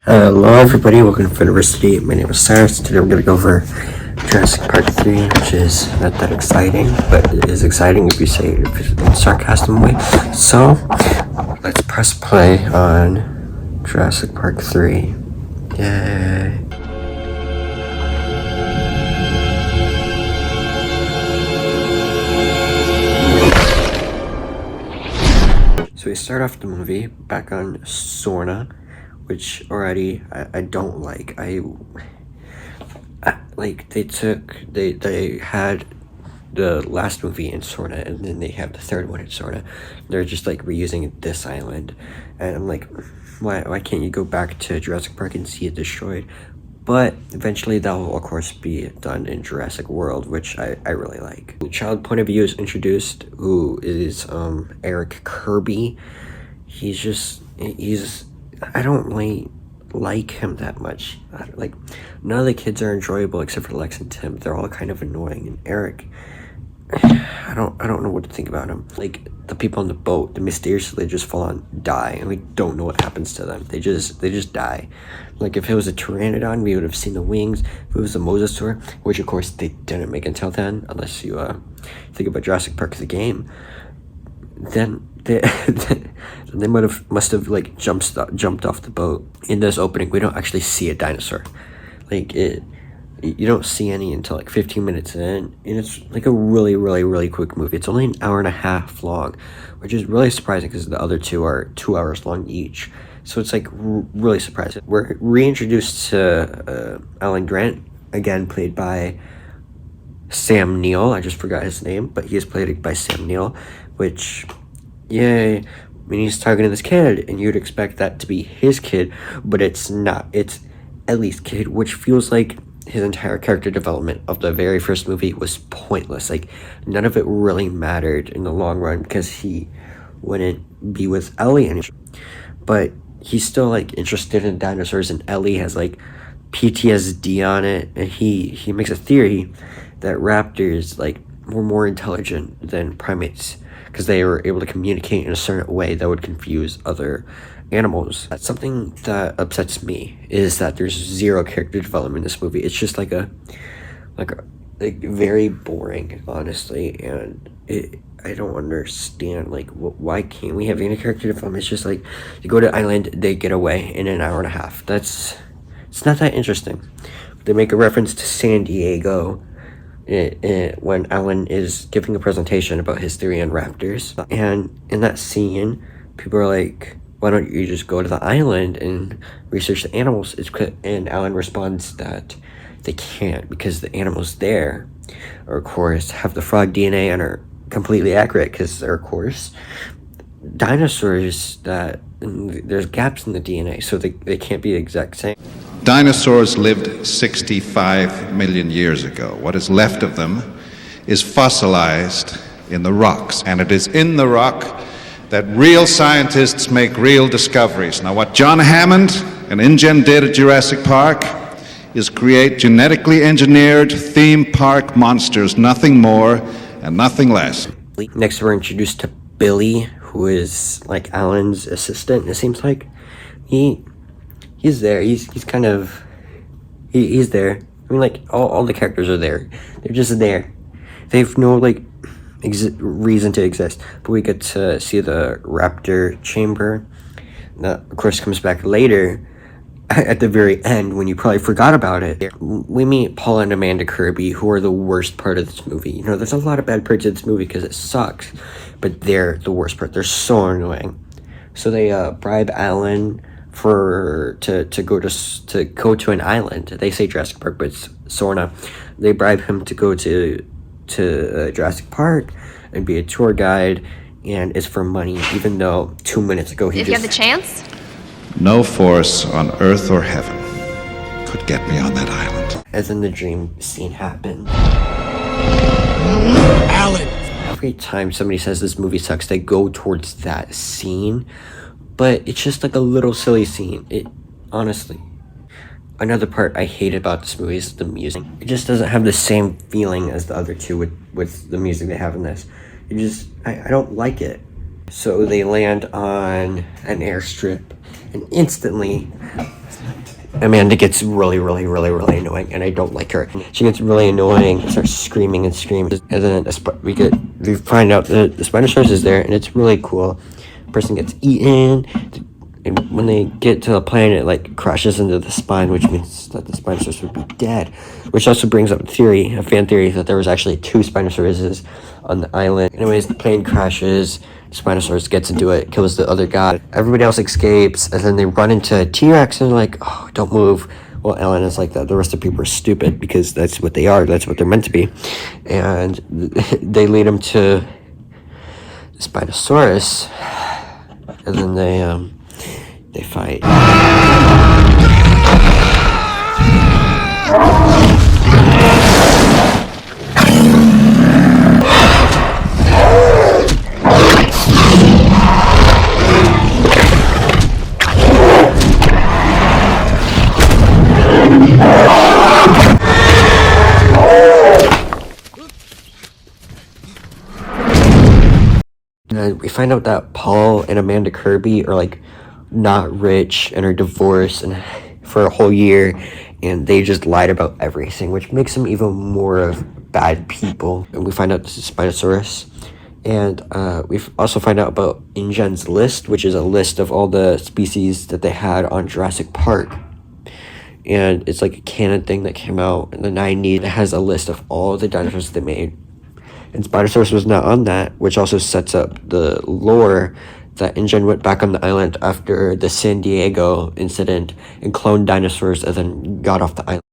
Hello everybody, welcome to University. My name is Cyrus. Today we're going to go over Jurassic Park 3, which is not that exciting, but it is exciting if you say it in a sarcasm way. So, let's press play on Jurassic Park 3. Yay! So we start off the movie back on Sorna, which already I don't like. I like they had the last movie in Sorna, and then they have the third one in Sorna. They're just like reusing this island, and I'm like, why can't you go back to Jurassic Park and see it destroyed? But eventually that will of course be done in Jurassic World, which I really like. The child point of view is introduced, who is Eric Kirby. He's I don't really like him that much. Like, none of the kids are enjoyable except for Lex and Tim. They're all kind of annoying. And Eric, I don't know what to think about him. Like, the people on the boat, they mysteriously just fall on die, and we don't know what happens to them. They just die. Like, if it was a pteranodon, we would have seen the wings. If it was a mosasaur, which of course they didn't make until then, unless you think about Jurassic Park the game, then they must have like jumped off the boat. In this opening, we don't actually see a dinosaur. Like, you don't see any until like 15 minutes in, and it's like a really quick movie. It's only an hour and a half long, which is really surprising because the other two are 2 hours long each. So it's like really surprising. We're reintroduced to Alan Grant, again played by Sam Neill. I just forgot his name, but he is played by Sam Neill, which, yay. I mean, he's talking to this kid, and you'd expect that to be his kid, but it's not. It's Ellie's kid, which feels like his entire character development of the very first movie was pointless. Like, none of it really mattered in the long run because he wouldn't be with Ellie anymore. But he's still like interested in dinosaurs, and Ellie has like PTSD on it, and he makes a theory that raptors like were more intelligent than primates because they were able to communicate in a certain way that would confuse other animals. That's something that upsets me, is that there's zero character development in this movie. It's just like very boring, honestly, and I don't understand, like, why can't we have any character development? It's just like, you go to island, they get away in an hour and a half. It's not that interesting. They make a reference to San Diego when Alan is giving a presentation about his theory on raptors, and in that scene, people are like, why don't you just go to the island and research the animals? And Alan responds that they can't, because the animals there are, of course, have the frog DNA and are completely accurate, because they're, of course, dinosaurs that there's gaps in the DNA, so they can't be the exact same. Dinosaurs lived 65 million years ago. What is left of them is fossilized in the rocks, and it is in the rock that real scientists make real discoveries. Now, what John Hammond and InGen did at Jurassic Park is create genetically engineered theme park monsters, nothing more and nothing less. Next, we're introduced to Billy, who is like Alan's assistant. It seems like he's there. He's kind of he's there. I mean, like, all the characters are there. They're just there. They have no like reason to exist. But we get to see the raptor chamber. That, of course, comes back later at the very end when you probably forgot about it. We meet Paul and Amanda Kirby, who are the worst part of this movie. You know, there's a lot of bad parts of this movie because it sucks, but they're the worst part. They're so annoying. So they bribe Alan to go to an island. They say Jurassic Park, but it's Sorna. They bribe him to go to Jurassic Park and be a tour guide, and it's for money, even though 2 minutes ago if you had the chance? No force on earth or heaven could get me on that island. As in the dream scene happened. Alan! Every time somebody says this movie sucks, they go towards that scene, but it's just like a little silly scene. It honestly, another part I hate about this movie is the music. It just doesn't have the same feeling as the other two with the music they have in this. I don't like it. So they land on an airstrip, and instantly Amanda gets really annoying, and I don't like her. She gets really annoying, starts screaming and screaming, and then we find out that the Spinosaurus is there, and it's really cool. The person gets eaten, and when they get to the planet, it like crashes into the spine, which means that the Spinosaurus would be dead. Which also brings up a fan theory, that there was actually 2 Spinosauruses on the island. Anyways, the plane crashes. Spinosaurus gets into it, kills the other guy. Everybody else escapes, and then they run into a T-Rex, and they're like, oh, don't move. Well, Ellen is like that. The rest of people are stupid, because that's what they are. That's what they're meant to be. And they lead him to the Spinosaurus, and then they fight. And we find out that Paul and Amanda Kirby are like not rich and are divorced and for a whole year, and they just lied about everything, which makes them even more of bad people. And we find out this is Spinosaurus, and we also find out about InGen's list, which is a list of all the species that they had on Jurassic Park. And it's like a canon thing that came out in the 90s. It has a list of all the dinosaurs they made. And Spinosaurus was not on that, which also sets up the lore that InGen went back on the island after the San Diego incident and cloned dinosaurs and then got off the island.